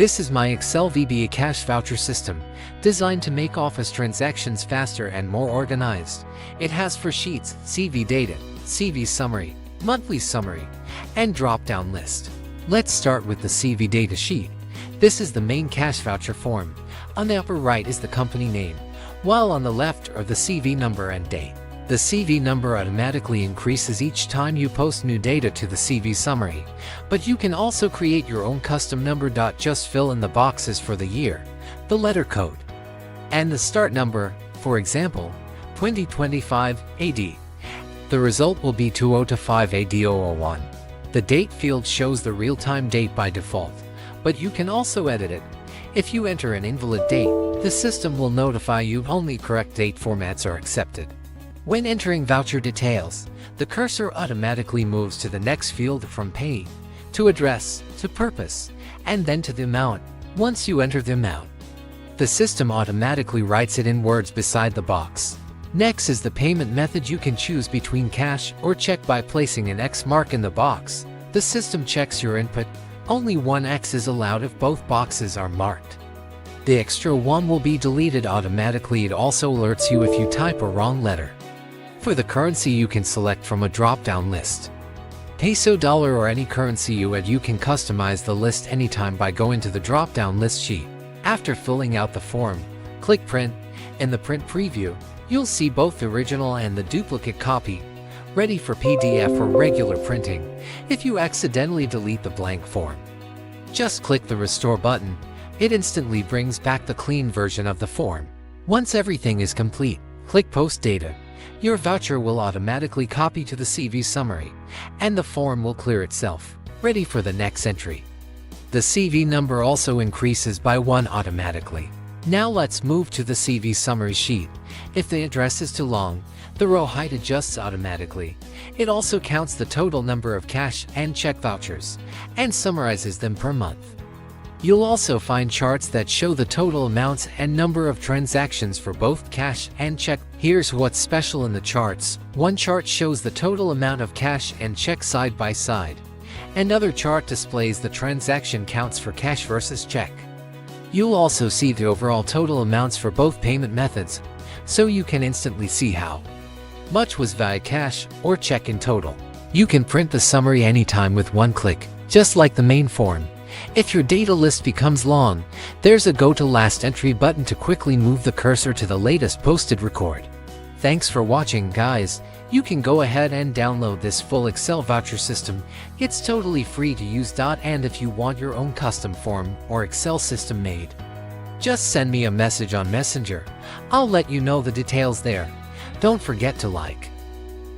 This is my Excel VBA cash voucher system, designed to make office transactions faster and more organized. It has for sheets, CV data, CV summary, monthly summary, and drop-down list. Let's start with the CV data sheet. This is the main cash voucher form. On the upper right is the company name, while on the left are the CV number and date. The CV number automatically increases each time you post new data to the CV summary, but you can also create your own custom number. Just fill in the boxes for the year, the letter code, and the start number, for example, 2025 AD. The result will be 2025 AD001. The date field shows the real-time date by default, but you can also edit it. If you enter an invalid date, the system will notify you only correct date formats are accepted. When entering voucher details, the cursor automatically moves to the next field from pay, to address, to purpose, and then to the amount. Once you enter the amount, the system automatically writes it in words beside the box. Next is the payment method. You can choose between cash or check by placing an X mark in the box. The system checks your input. Only one X is allowed if both boxes are marked. The extra one will be deleted automatically. It also alerts you if you type a wrong letter. For the currency, you can select from a drop-down list. Peso, dollar, or any currency you add. You can customize the list anytime by going to the drop-down list sheet. After filling out the form, click Print. In the print preview, you'll see both the original and the duplicate copy, ready for PDF or regular printing. If you accidentally delete the blank form, just click the Restore button. It instantly brings back the clean version of the form. Once everything is complete, click Post Data. Your voucher will automatically copy to the CV summary, and the form will clear itself, ready for the next entry. The CV number also increases by 1 automatically. Now let's move to the CV summary sheet. If the address is too long, the row height adjusts automatically. It also counts the total number of cash and check vouchers, and summarizes them per month. You'll also find charts that show the total amounts and number of transactions for both cash and check. Here's what's special in the charts. One chart shows the total amount of cash and check side by side. Another chart displays the transaction counts for cash versus check. You'll also see the overall total amounts for both payment methods, so you can instantly see how much was via cash or check in total. You can print the summary anytime with one click, just like the main form. If your data list becomes long, there's a Go to Last Entry button to quickly move the cursor to the latest posted record. Thanks for watching, guys. You can go ahead and download this full Excel voucher system. It's totally free to use. And if you want your own custom form or Excel system made, just send me a message on Messenger. I'll let you know the details there. Don't forget to like,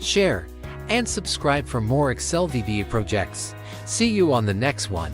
share, and subscribe for more Excel VBA projects. See you on the next one.